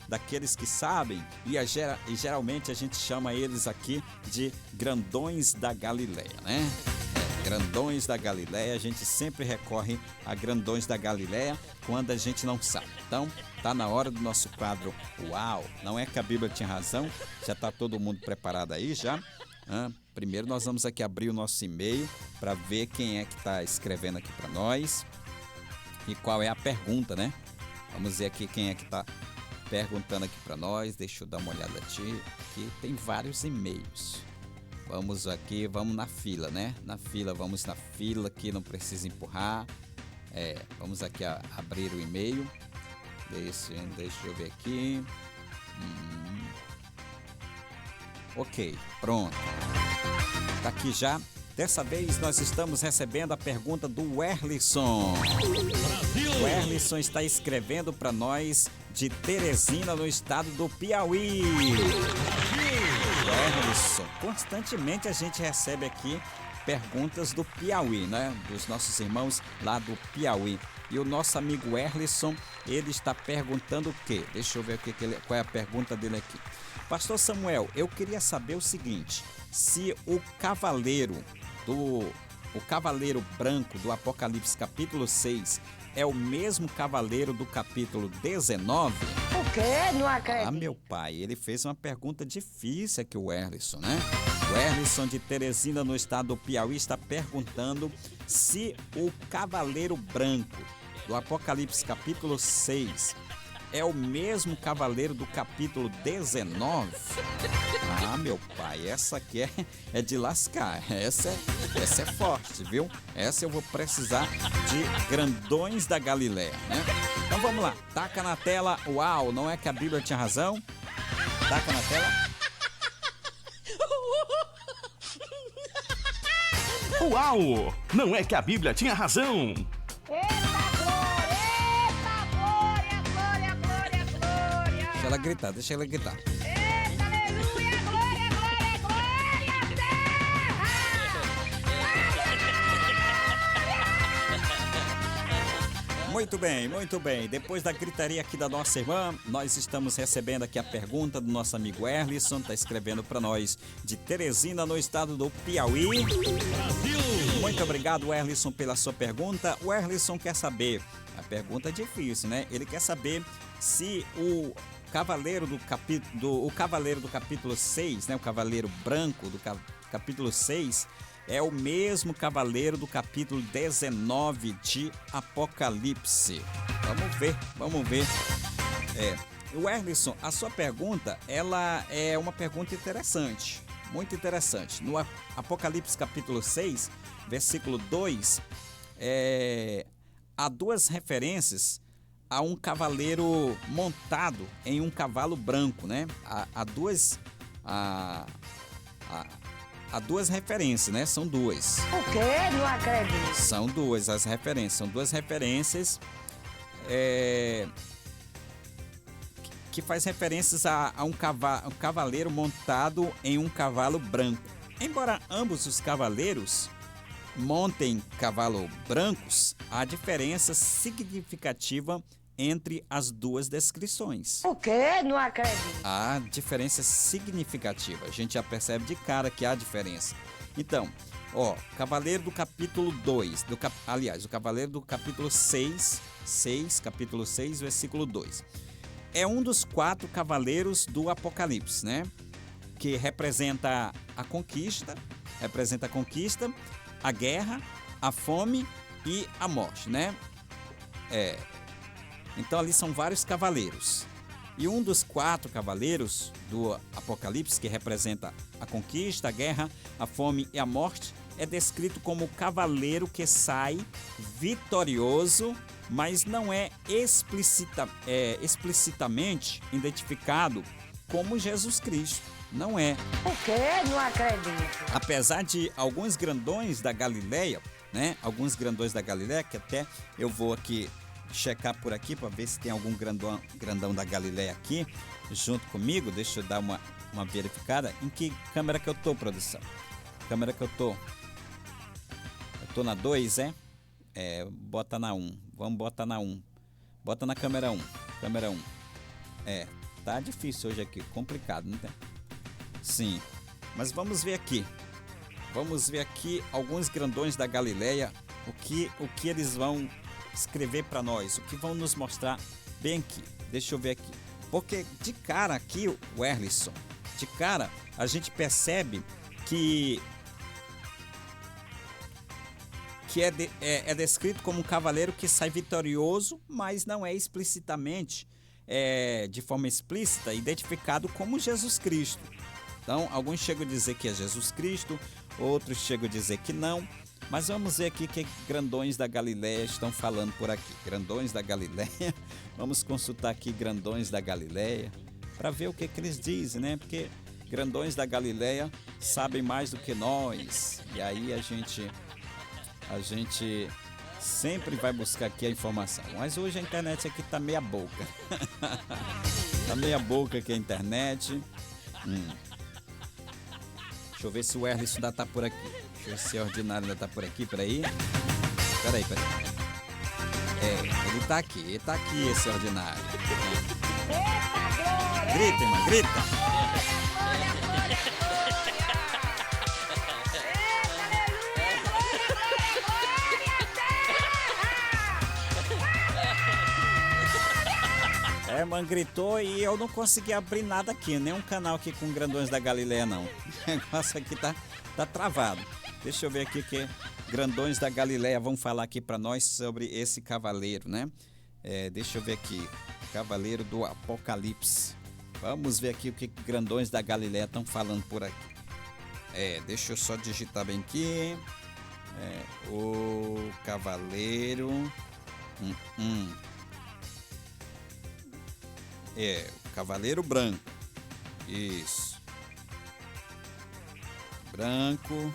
daqueles que sabem, e geralmente a gente chama eles aqui de grandões da Galileia, né? Grandões da Galileia, a gente sempre recorre a grandões da Galileia quando a gente não sabe. Então, tá na hora do nosso quadro Uau! Não é que a Bíblia tinha razão? Já tá todo mundo preparado aí já? Primeiro nós vamos aqui abrir o nosso e-mail para ver quem é que está escrevendo aqui para nós e qual é a pergunta, né? Vamos ver aqui quem é que está perguntando aqui para nós. Deixa eu dar uma olhada aqui. Tem vários e-mails. Vamos aqui, vamos na fila, né? Vamos na fila aqui, não precisa empurrar. Vamos aqui abrir o e-mail. Deixa eu ver aqui. Ok, pronto. Tá aqui já. Dessa vez nós estamos recebendo a pergunta do Werlisson. O Werlisson está escrevendo para nós de Teresina, no estado do Piauí. Werlisson, constantemente a gente recebe aqui perguntas do Piauí, né? Dos nossos irmãos lá do Piauí. E o nosso amigo Werlisson, ele está perguntando o quê? Deixa eu ver qual é a pergunta dele aqui. Pastor Samuel, eu queria saber o seguinte: se o cavaleiro branco do Apocalipse capítulo 6 é o mesmo cavaleiro do capítulo 19? O quê? Não acredito. Meu pai, ele fez uma pergunta difícil aqui, o Werlisson, né? O Werlisson de Teresina, no estado do Piauí, está perguntando se o cavaleiro branco do Apocalipse capítulo 6 é o mesmo cavaleiro do capítulo 19? Meu pai, essa aqui é de lascar. Essa é forte, viu? Essa eu vou precisar de grandões da Galileia, né? Então vamos lá, taca na tela. Uau, não é que a Bíblia tinha razão? Taca na tela. Uau, não é que a Bíblia tinha razão? Deixa ela gritar. Eita, aleluia, glória, glória, glória, terra! Muito bem. Depois da gritaria aqui da nossa irmã, nós estamos recebendo aqui a pergunta do nosso amigo Werlisson, está escrevendo para nós de Teresina, no estado do Piauí. Brasil! Muito obrigado, Werlisson, pela sua pergunta. O Werlisson quer saber, a pergunta é difícil, né? Ele quer saber se o cavaleiro do capítulo 6, né, o cavaleiro branco do capítulo 6, é o mesmo cavaleiro do capítulo 19 de Apocalipse. Vamos ver. Werlisson, a sua pergunta, ela é uma pergunta interessante, muito interessante. No Apocalipse capítulo 6, versículo 2, há duas referências a um cavaleiro montado em um cavalo branco, né? Há duas referências, né? São duas. O quê? Não acredito. São duas as referências. São duas referências que faz referências a um cavaleiro montado em um cavalo branco. Embora ambos os cavaleiros montem cavalos brancos, há diferença significativa entre as duas descrições. O quê? Não acredito. Há diferença significativa. A gente já percebe de cara que há diferença. Então, cavaleiro do capítulo 2, o cavaleiro do capítulo 6, capítulo 6, versículo 2. É um dos 4 cavaleiros do Apocalipse, né? Que representa a conquista, a guerra, a fome e a morte, né? Então ali são vários cavaleiros. E um dos 4 cavaleiros do Apocalipse, que representa a conquista, a guerra, a fome e a morte, é descrito como o cavaleiro que sai vitorioso, mas não é explicitamente identificado como Jesus Cristo. Não é. O quê? Não acredito. Apesar de alguns grandões da Galileia, né? Alguns grandões da Galileia, que até eu vou aqui checar por aqui para ver se tem algum grandão da Galileia aqui junto comigo. Deixa eu dar uma verificada. Em que câmera que eu tô, produção? Câmera que eu tô? Eu tô na 2, bota na 1. Vamos botar na 1. Bota na câmera 1. Câmera 1. Tá difícil hoje aqui, complicado, não tem? Sim, mas vamos ver aqui. Vamos ver aqui alguns grandões da Galileia, o que eles vão escrever para nós, o que vão nos mostrar bem aqui. Deixa eu ver aqui. Porque de cara aqui, o Erlisson, de cara a gente percebe que é descrito como um cavaleiro que sai vitorioso, mas não é explicitamente, de forma explícita, identificado como Jesus Cristo. Então, alguns chegam a dizer que é Jesus Cristo, outros chegam a dizer que não. Mas vamos ver aqui o que grandões da Galileia estão falando por aqui. Grandões da Galileia, vamos consultar aqui grandões da Galileia, para ver o que eles dizem, né? Porque grandões da Galileia sabem mais do que nós. E aí a gente sempre vai buscar aqui a informação. Mas hoje a internet aqui tá meia boca. Tá meia boca aqui a internet. Deixa eu ver se o Erlisson ainda tá por aqui. Deixa eu ver se o Ordinário ainda tá por aqui. Peraí. Ele tá aqui, esse Ordinário. Grita, irmã, grita. Irmã gritou e eu não consegui abrir nada aqui, nenhum canal aqui com Grandões da Galileia não. O negócio aqui tá travado. Deixa eu ver aqui que Grandões da Galileia vão falar aqui para nós sobre esse cavaleiro, né? Deixa eu ver aqui, Cavaleiro do Apocalipse. Vamos ver aqui o que Grandões da Galileia estão falando por aqui. Deixa eu só digitar bem aqui. O Cavaleiro... o Cavaleiro Branco. Isso. Branco.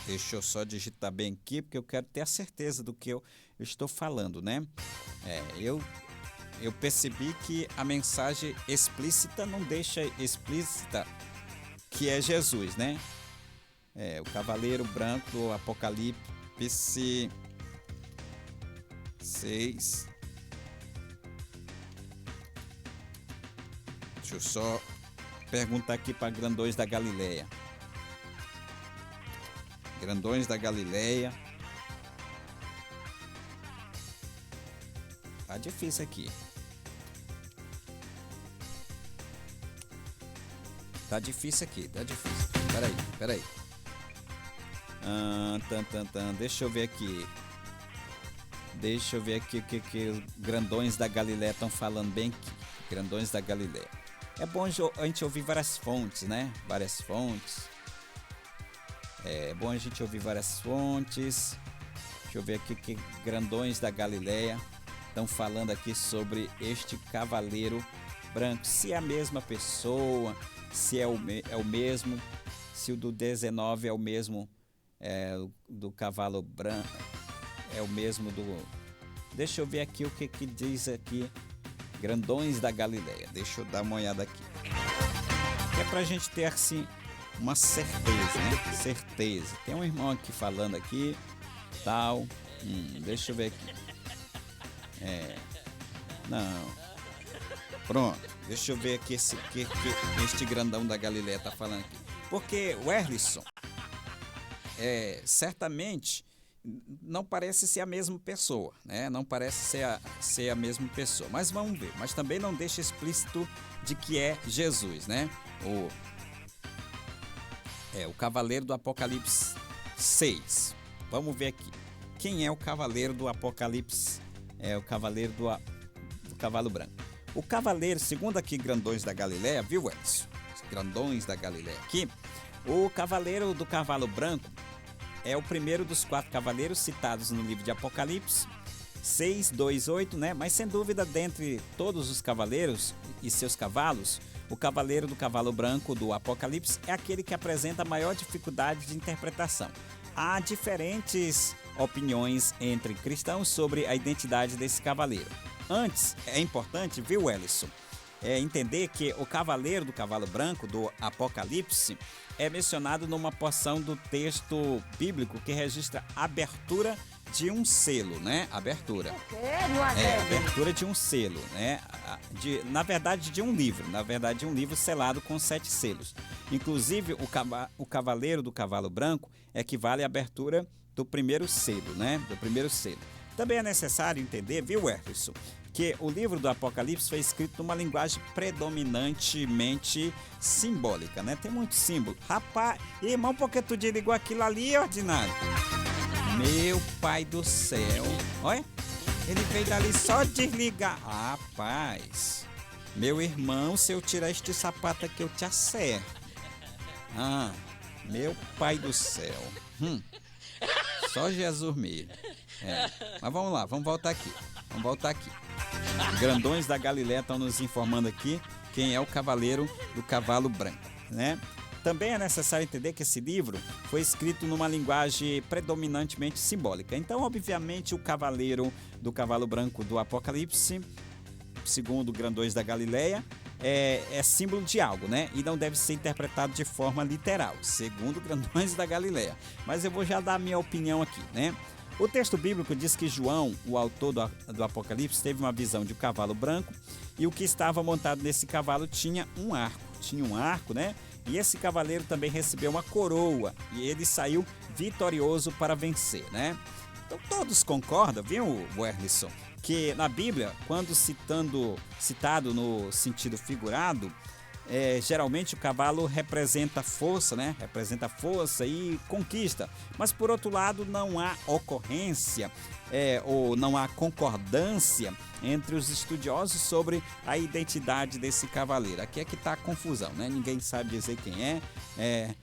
Deixa eu só digitar bem aqui, porque eu quero ter a certeza do que eu estou falando, né? Eu percebi que a mensagem explícita não deixa explícita que é Jesus, né? O Cavaleiro Branco do Apocalipse 6. Deixa eu só perguntar aqui para Grandões da Galileia. Grandões da Galileia. Tá difícil aqui. Tá difícil. Peraí. Deixa eu ver aqui. O que os Grandões da Galileia estão falando bem aqui. Grandões da Galileia. É bom a gente ouvir várias fontes, né? É bom a gente ouvir várias fontes. Deixa eu ver aqui que Grandões da Galileia estão falando aqui sobre este cavaleiro branco. Se é a mesma pessoa, se é o mesmo, se o do 19 é o mesmo do cavalo branco, é o mesmo do... Deixa eu ver aqui o que diz aqui Grandões da Galileia. Deixa eu dar uma olhada aqui. É pra gente ter assim uma certeza, né? Certeza. Tem um irmão aqui falando aqui, tal. Deixa eu ver aqui. Não. Pronto. Deixa eu ver aqui que este grandão da Galileia tá falando aqui. Porque o Erlisson, certamente não parece ser a mesma pessoa, né? Não parece ser a mesma pessoa. Mas vamos ver. Mas também não deixa explícito de que é Jesus, né? O Cavaleiro do Apocalipse 6. Vamos ver aqui. Quem é o Cavaleiro do Apocalipse? É o Cavaleiro do Cavalo Branco. O Cavaleiro, segundo aqui Grandões da Galileia, viu, Edson? Grandões da Galileia aqui. O Cavaleiro do Cavalo Branco é o primeiro dos 4 cavaleiros citados no livro de Apocalipse 6, 2, 8, né? Mas sem dúvida, dentre todos os cavaleiros e seus cavalos, o Cavaleiro do Cavalo Branco do Apocalipse é aquele que apresenta maior dificuldade de interpretação. Há diferentes opiniões entre cristãos sobre a identidade desse cavaleiro. Antes, é importante, viu, Ellison, entender que o cavaleiro do cavalo branco do Apocalipse é mencionado numa porção do texto bíblico que registra a abertura de um selo, né? Abertura. Não acredito. Abertura de um selo, né? Na verdade, de um livro. Na verdade, um livro selado com 7 selos. Inclusive, o cavaleiro do cavalo branco equivale à abertura do primeiro selo, né? Do primeiro selo. Também é necessário entender, viu, Everson, que o livro do Apocalipse foi escrito numa linguagem predominantemente simbólica, né? Tem muito símbolo. Rapaz, irmão, por que tu desligou aquilo ali, ordinário? Meu pai do céu. Olha, ele veio dali só desligar. Rapaz, meu irmão, se eu tirar este sapato aqui, eu te acerto. Meu pai do céu. Só Jesus mesmo. Mas vamos lá, vamos voltar aqui. Grandões da Galileia estão nos informando aqui quem é o cavaleiro do cavalo branco, né? Também é necessário entender que esse livro foi escrito numa linguagem predominantemente simbólica. Então, obviamente, o cavaleiro do cavalo branco do Apocalipse, segundo Grandões da Galileia, é símbolo de algo, né? E não deve ser interpretado de forma literal, segundo Grandões da Galileia. Mas eu vou já dar a minha opinião aqui, né? O texto bíblico diz que João, o autor do Apocalipse, teve uma visão de um cavalo branco e o que estava montado nesse cavalo tinha um arco. Tinha um arco, né? E esse cavaleiro também recebeu uma coroa e ele saiu vitorioso para vencer, né? Então todos concordam, viu, Werlison, que na Bíblia, quando citado no sentido figurado, geralmente o cavalo representa força, né? Representa força e conquista. Mas por outro lado, não há ocorrência ou não há concordância entre os estudiosos sobre a identidade desse cavaleiro. Aqui é que está a confusão, né? Ninguém sabe dizer quem é.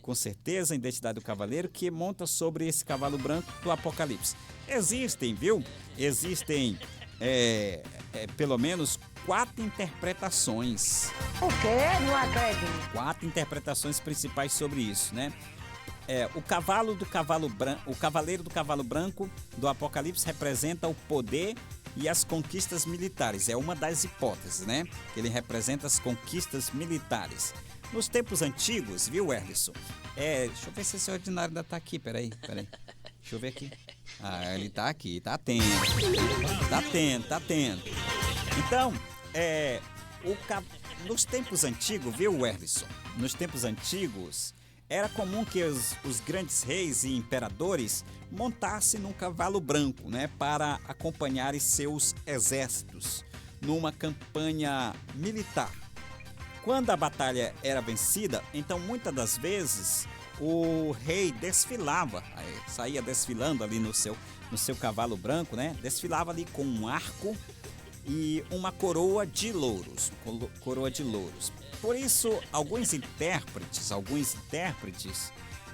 Com certeza a identidade do cavaleiro que monta sobre esse cavalo branco do Apocalipse. Existem pelo menos 4 interpretações. O quê? Não acredito. 4 interpretações principais sobre isso, né? O cavaleiro do cavalo branco do Apocalipse representa o poder e as conquistas militares. É uma das hipóteses, né? Ele representa as conquistas militares. Nos tempos antigos, viu, Erlisson? Deixa eu ver se esse ordinário ainda tá aqui. Peraí. Deixa eu ver aqui. Ele tá aqui, tá atento. Tá atento. Então, nos tempos antigos, viu, Erlisson? Nos tempos antigos, era comum que os grandes reis e imperadores montassem num cavalo branco, né? Para acompanharem seus exércitos numa campanha militar. Quando a batalha era vencida, então muitas das vezes o rei desfilava, saía desfilando ali no seu cavalo branco, né? Desfilava ali com um arco e uma coroa de louros. Por isso, alguns intérpretes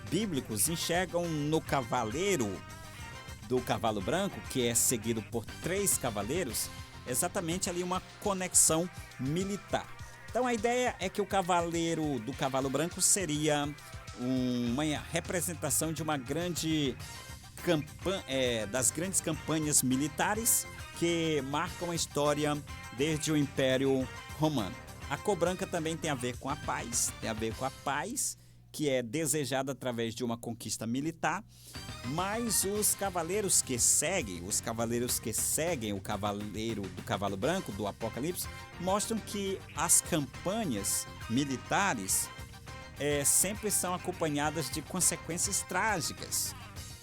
bíblicos enxergam no cavaleiro do cavalo branco, que é seguido por 3 cavaleiros, exatamente ali uma conexão militar. Então a ideia é que o cavaleiro do cavalo branco seria uma representação de uma grande das grandes campanhas militares que marcam a história desde o Império Romano. A cor branca também tem a ver com a paz, que é desejada através de uma conquista militar, mas os cavaleiros que seguem o cavaleiro do cavalo branco do Apocalipse mostram que as campanhas militares sempre são acompanhadas de consequências trágicas,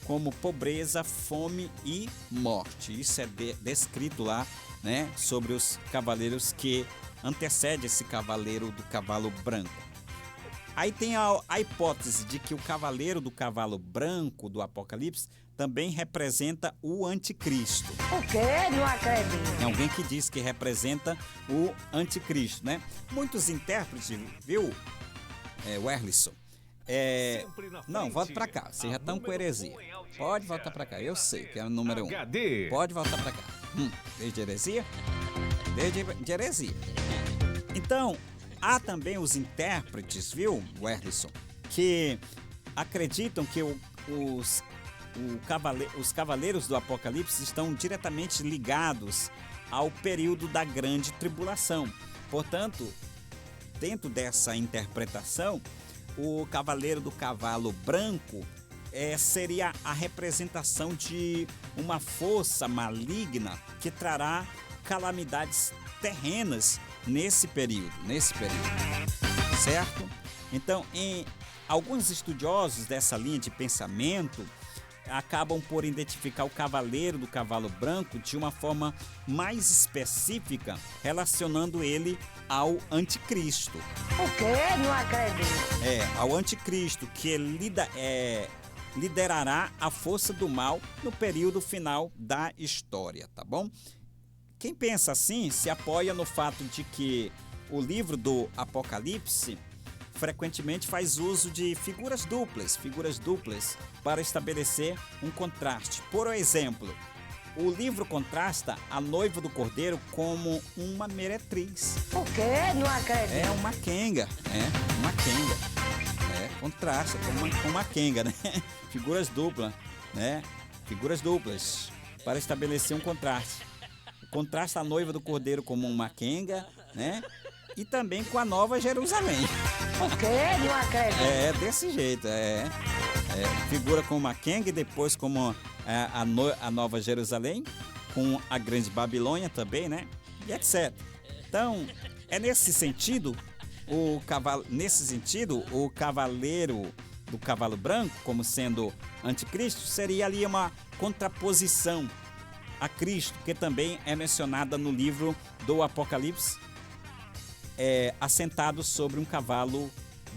como pobreza, fome e morte. Isso é descrito lá, né, sobre os cavaleiros que antecedem esse cavaleiro do cavalo branco. Aí tem a hipótese de que o cavaleiro do cavalo branco do Apocalipse também representa o anticristo. O quê? Não acredito. É alguém que diz que representa o anticristo, né? Muitos intérpretes, viu, Werlisson? Não, volta pra cá. Vocês já estão com heresia. Pode voltar pra cá. Eu sei que é o número 1. Pode voltar pra cá. Desde heresia? Desde heresia. Então, há também os intérpretes, viu, Werlisson, que acreditam que os cavaleiros do Apocalipse estão diretamente ligados ao período da grande tribulação. Portanto, dentro dessa interpretação, o cavaleiro do cavalo branco seria a representação de uma força maligna que trará calamidades terrenas nesse período, certo? Então, alguns estudiosos dessa linha de pensamento acabam por identificar o cavaleiro do cavalo branco de uma forma mais específica, relacionando ele ao anticristo. O quê? Não acredito. Ao anticristo, que liderará a força do mal no período final da história, tá bom? Quem pensa assim se apoia no fato de que o livro do Apocalipse frequentemente faz uso de figuras duplas para estabelecer um contraste. Por exemplo, o livro contrasta a noiva do cordeiro como uma meretriz. O quê? Não acredito. Uma quenga, uma quenga. Contrasta com uma quenga, né? Figuras duplas, né? Figuras duplas para estabelecer um contraste. Contrasta a noiva do cordeiro como uma quenga, né? E também com a Nova Jerusalém. O quê? Não acredito. Desse jeito, figura como uma quenga e depois como a Nova Jerusalém, com a Grande Babilônia também, né? E etc. Então, nesse sentido, o cavaleiro do cavalo branco, como sendo anticristo, seria ali uma contraposição a Cristo, que também é mencionada no livro do Apocalipse, assentado sobre um cavalo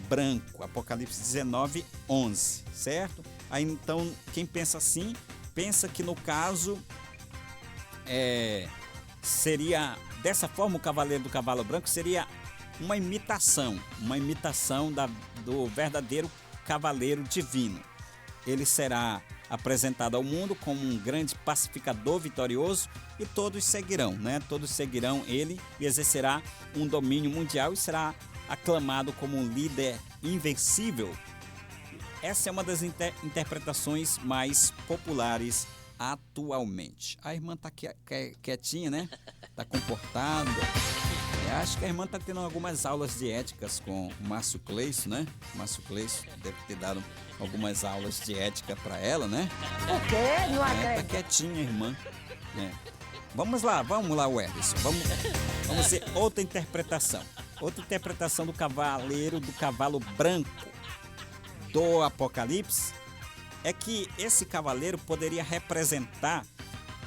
branco, Apocalipse 19:11, certo? Aí então, quem pensa assim, pensa que no caso seria dessa forma, o cavaleiro do cavalo branco seria uma imitação do verdadeiro cavaleiro divino. Ele será apresentado ao mundo como um grande pacificador vitorioso e todos seguirão, né? Todos seguirão ele e exercerá um domínio mundial e será aclamado como um líder invencível. Essa é uma das interpretações mais populares atualmente. A irmã tá quietinha, né? Tá comportada. Acho que a irmã tá tendo algumas aulas de éticas com o Márcio Cleison, né? O Márcio Cleison deve ter dado algumas aulas de ética para ela, né? O quê? Não acredito. Tá quietinha, irmã. Vamos lá, Werderson. Vamos ver outra interpretação. Outra interpretação do cavaleiro do cavalo branco do Apocalipse é que esse cavaleiro poderia representar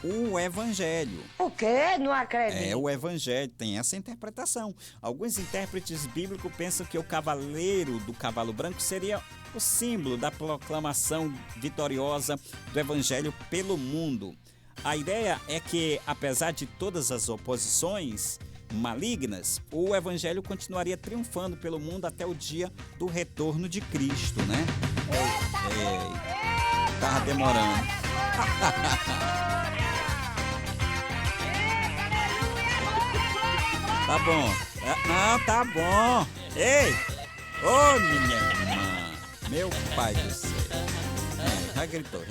o Evangelho. O quê? Não acredito. O Evangelho tem essa interpretação. Alguns intérpretes bíblicos pensam que o cavaleiro do cavalo branco seria o símbolo da proclamação vitoriosa do Evangelho pelo mundo. A ideia é que, apesar de todas as oposições malignas, o Evangelho continuaria triunfando pelo mundo até o dia do retorno de Cristo, né? Tava demorando. Tá bom. Não, tá bom. Ei! Ô, minha irmã! Meu pai do céu! Já gritou.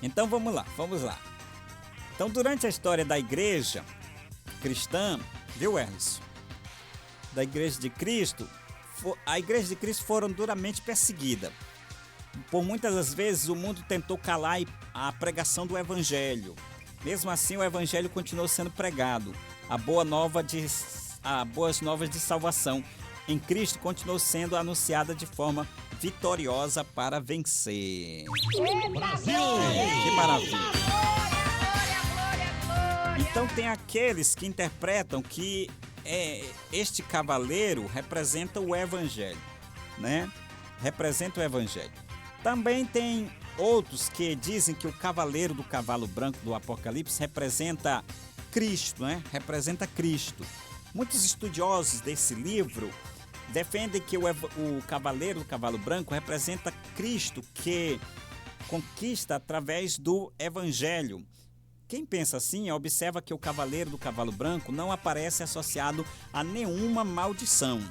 Então vamos lá. Então, durante a história da igreja cristã, viu, Ernesto? Da igreja de Cristo, a igreja de Cristo foram duramente perseguida. Por muitas das vezes o mundo tentou calar a pregação do Evangelho. Mesmo assim, o Evangelho continuou sendo pregado. As boas novas de salvação em Cristo continuou sendo anunciada de forma vitoriosa para vencer. Brasil! Que maravilha! Então tem aqueles que interpretam que este cavaleiro representa o Evangelho, né? Representa o Evangelho. Também tem outros que dizem que o cavaleiro do cavalo branco do Apocalipse representa Cristo, né? Representa Cristo. Muitos estudiosos desse livro defendem que o cavaleiro do cavalo branco representa Cristo, que conquista através do Evangelho. Quem pensa assim observa que o cavaleiro do cavalo branco não aparece associado a nenhuma maldição,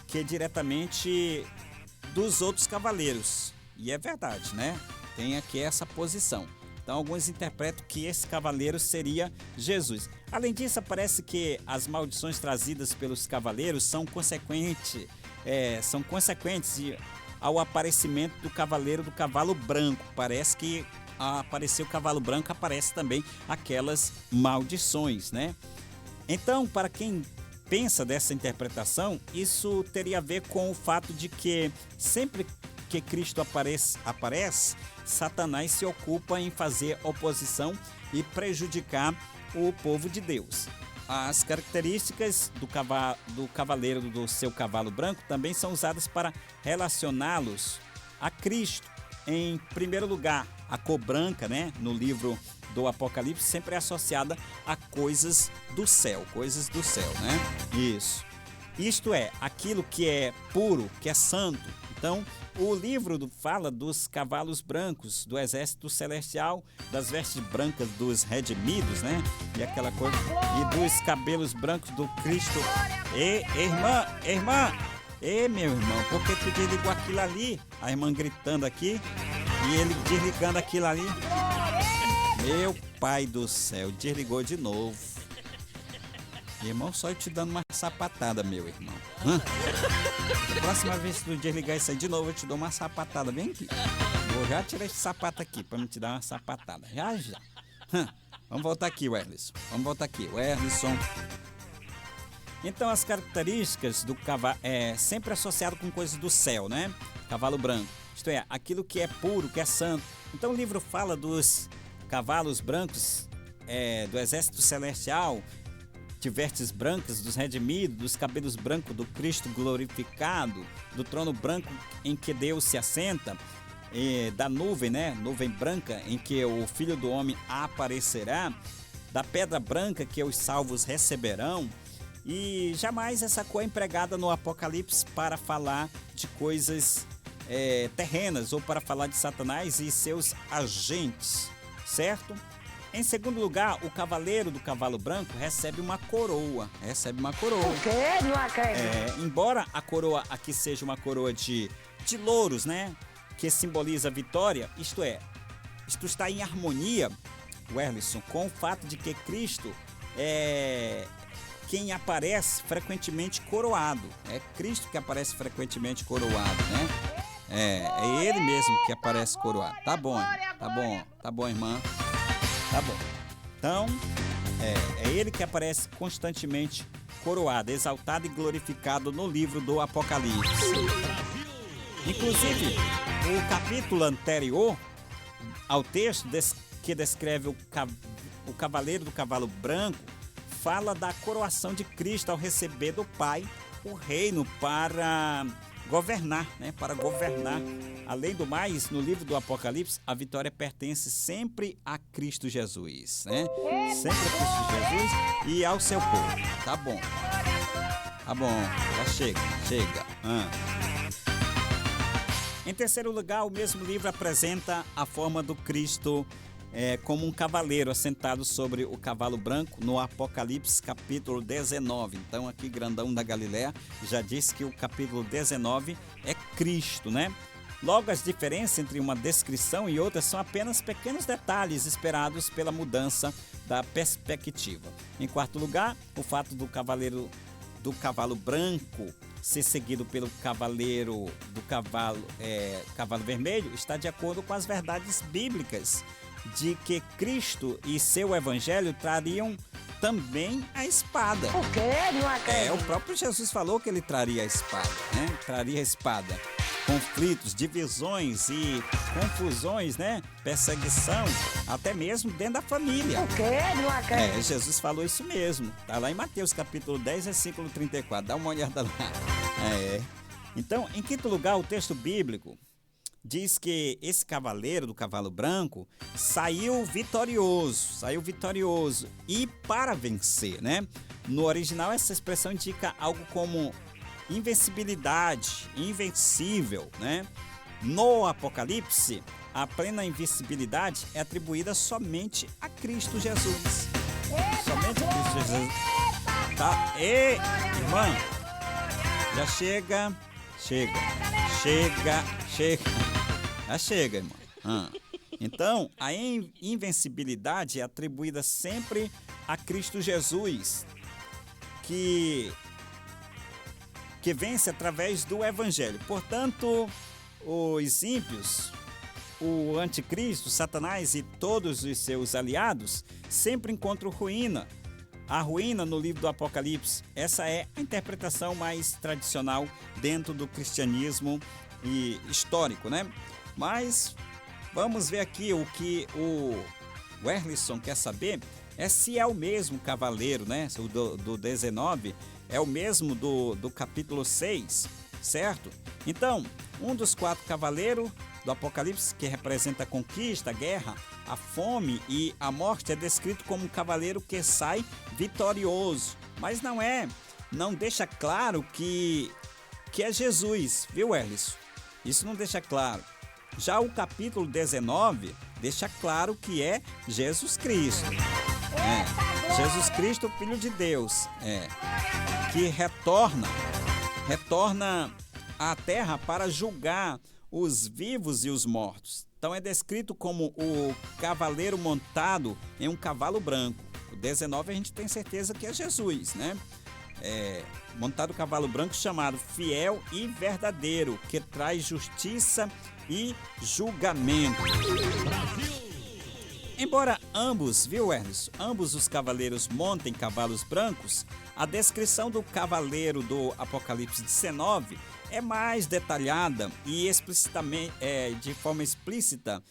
que é diretamente dos outros cavaleiros. E é verdade, né? Tem aqui essa posição. Então, alguns interpretam que esse cavaleiro seria Jesus. Além disso, parece que as maldições trazidas pelos cavaleiros são consequentes ao aparecimento do cavaleiro do cavalo branco. Parece que apareceu o cavalo branco, aparece também aquelas maldições, né? Então, para quem pensa dessa interpretação, isso teria a ver com o fato de que sempre que Cristo aparece, Satanás se ocupa em fazer oposição e prejudicar o povo de Deus. As características do cavaleiro do seu cavalo branco também são usadas para relacioná-los a Cristo. Em primeiro lugar, a cor branca, né, no livro do Apocalipse, sempre é associada a coisas do céu, né? Isso. Isto é, aquilo que é puro, que é santo. Então, o livro fala dos cavalos brancos, do exército celestial, das vestes brancas dos redimidos, né? E aquela coisa. E dos cabelos brancos do Cristo. Irmã! Meu irmão, por que tu desligou aquilo ali? A irmã gritando aqui e ele desligando aquilo ali. Meu pai do céu, desligou de novo. Irmão, só eu te dando uma sapatada, meu irmão. Próxima vez que tu desligar isso aí de novo, eu te dou uma sapatada. Vem aqui. Vou já tirar esse sapato aqui pra me te dar uma sapatada. Já. Vamos voltar aqui, Werlison. Werlison. Então, as características do cavalo é sempre associado com coisas do céu, né? Cavalo branco. Isto é, aquilo que é puro, que é santo. Então, o livro fala dos cavalos brancos do exército celestial, de vestes brancas dos redimidos, dos cabelos brancos do Cristo glorificado, do trono branco em que Deus se assenta, da nuvem, né? Nuvem branca em que o Filho do Homem aparecerá, da pedra branca que os salvos receberão. E jamais essa cor é empregada no Apocalipse para falar de coisas terrenas ou para falar de Satanás e seus agentes, certo? Em segundo lugar, o cavaleiro do cavalo branco recebe uma coroa. O quê? Não acredito. Embora a coroa aqui seja uma coroa de louros, né? Que simboliza a vitória, isto está em harmonia, Werlison, com o fato de que Cristo é quem aparece frequentemente coroado. É Cristo que aparece frequentemente coroado, né? É ele mesmo que aparece coroado. Tá bom, irmã. Tá bom. Então, é ele que aparece constantemente coroado, exaltado e glorificado no livro do Apocalipse. Inclusive, o capítulo anterior ao texto que descreve o cavaleiro do cavalo branco fala da coroação de Cristo ao receber do Pai o reino para governar, né? Além do mais, no livro do Apocalipse, a vitória pertence sempre a Cristo Jesus, né? Sempre a Cristo Jesus e ao seu povo. Tá bom, já chega. Em terceiro lugar, o mesmo livro apresenta a forma do Cristo como um cavaleiro assentado sobre o cavalo branco no Apocalipse capítulo 19. Então aqui Grandão da Galileia já disse que o capítulo 19 é Cristo, né? Logo, as diferenças entre uma descrição e outra são apenas pequenos detalhes esperados pela mudança da perspectiva. Em quarto lugar, o fato do cavalo branco ser seguido pelo cavaleiro do cavalo vermelho está de acordo com as verdades bíblicas de que Cristo e seu evangelho trariam também a espada. O quê? Não acredito. O próprio Jesus falou que ele traria a espada, né? Traria a espada. Conflitos, divisões e confusões, né? Perseguição, até mesmo dentro da família. O quê? Não acredito. Jesus falou isso mesmo. Tá lá em Mateus capítulo 10, versículo 34. Dá uma olhada lá. Então, em quinto lugar, o texto bíblico diz que esse cavaleiro do cavalo branco saiu vitorioso e para vencer, né? No original, essa expressão indica algo como invencibilidade, invencível, né? No Apocalipse, a plena invencibilidade é atribuída somente a Cristo Jesus. Somente a Cristo Jesus. Tá? Irmã, já chega. Já chega, irmão. Então, a invencibilidade é atribuída sempre a Cristo Jesus, que vence através do Evangelho. Portanto, os ímpios, o anticristo, Satanás e todos os seus aliados sempre encontram ruína. A ruína no livro do Apocalipse. Essa é a interpretação mais tradicional dentro do cristianismo e histórico, né? Mas vamos ver aqui o que o Werlison quer saber é se é o mesmo cavaleiro, né? O do 19 é o mesmo do capítulo 6, certo? Então, um dos 4 cavaleiros do Apocalipse, que representa a conquista, a guerra, a fome e a morte, é descrito como um cavaleiro que sai vitorioso. Mas não deixa claro que é Jesus, viu, Erlis? Isso não deixa claro. Já o capítulo 19 deixa claro que é Jesus Cristo. Jesus Cristo, Filho de Deus, que retorna à terra para julgar os vivos e os mortos. Então é descrito como o cavaleiro montado em um cavalo branco. O 19 a gente tem certeza que é Jesus, né? Montado em cavalo branco, chamado Fiel e Verdadeiro, que traz justiça e julgamento. Brasil! Embora ambos, viu, Ernest? Ambos os cavaleiros montem cavalos brancos, a descrição do cavaleiro do Apocalipse 19 é mais detalhada e explicitamente, de forma explícita,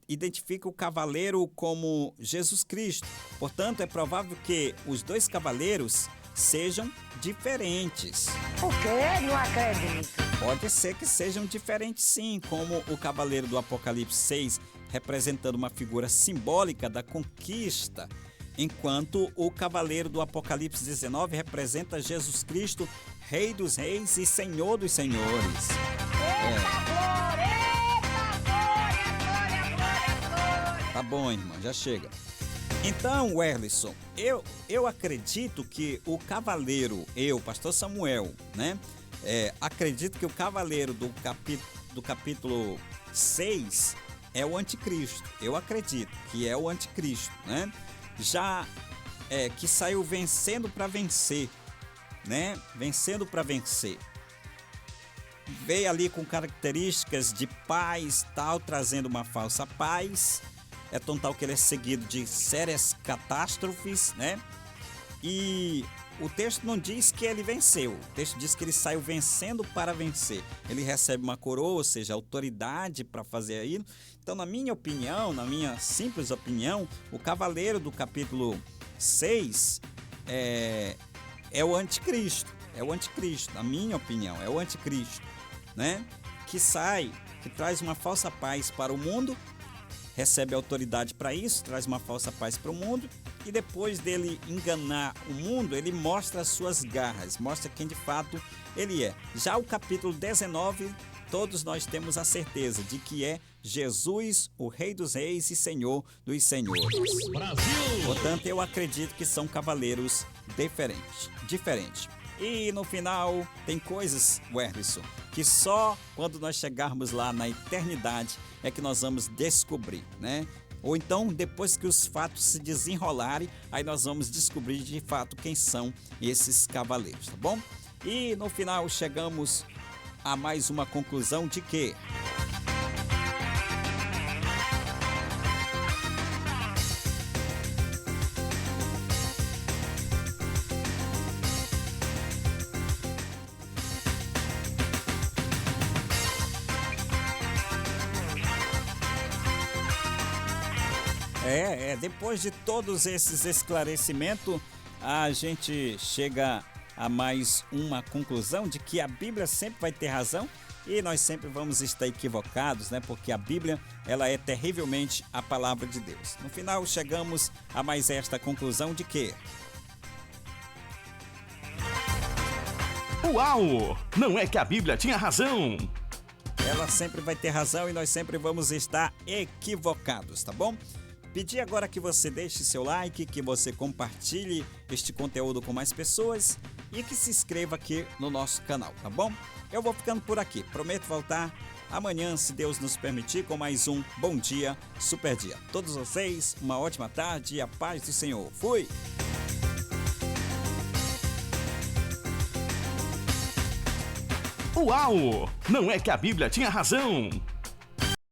identifica o cavaleiro como Jesus Cristo. Portanto, é provável que os 2 cavaleiros sejam diferentes. O quê? Não acredito. Pode ser que sejam diferentes, sim, como o cavaleiro do Apocalipse 6, representando uma figura simbólica da conquista, enquanto o cavaleiro do Apocalipse 19 representa Jesus Cristo, Rei dos Reis e Senhor dos Senhores. Glória! Tá bom, irmã, já chega. Então, Werlison, eu acredito que o cavaleiro, pastor Samuel, né? Acredito que o cavaleiro do capítulo 6 é o anticristo. Eu acredito que é o anticristo, né? Já que saiu vencendo para vencer, né? Vencendo para vencer. Veio ali com características de paz, tal, trazendo uma falsa paz. É tão tal que ele é seguido de sérias catástrofes, né? E o texto não diz que ele venceu. O texto diz que ele saiu vencendo para vencer. Ele recebe uma coroa, ou seja, autoridade para fazer isso. Então, na minha opinião, na minha simples opinião, o cavaleiro do capítulo 6 é o anticristo. É o anticristo, na minha opinião, é o anticristo, né? Que traz uma falsa paz para o mundo, recebe autoridade para isso, traz uma falsa paz para o mundo e depois dele enganar o mundo, ele mostra as suas garras, mostra quem de fato ele é. Já o capítulo 19, todos nós temos a certeza de que é Jesus, o Rei dos Reis e Senhor dos Senhores. Brasil! Portanto, eu acredito que são cavaleiros diferentes. E no final, tem coisas, Werlison, que só quando nós chegarmos lá na eternidade é que nós vamos descobrir, né? Ou então, depois que os fatos se desenrolarem, aí nós vamos descobrir de fato quem são esses cavaleiros, tá bom? E no final chegamos a mais uma conclusão de que depois de todos esses esclarecimentos, a gente chega a mais uma conclusão de que a Bíblia sempre vai ter razão e nós sempre vamos estar equivocados, né? Porque a Bíblia, ela é terrivelmente a palavra de Deus. No final, chegamos a mais esta conclusão de que... Uau! Não é que a Bíblia tinha razão! Ela sempre vai ter razão e nós sempre vamos estar equivocados, tá bom? Pedir agora que você deixe seu like, que você compartilhe este conteúdo com mais pessoas e que se inscreva aqui no nosso canal, tá bom? Eu vou ficando por aqui, prometo voltar amanhã, se Deus nos permitir, com mais um Bom Dia, Super Dia. Todos vocês, uma ótima tarde e a paz do Senhor. Fui! Uau! Não é que a Bíblia tinha razão?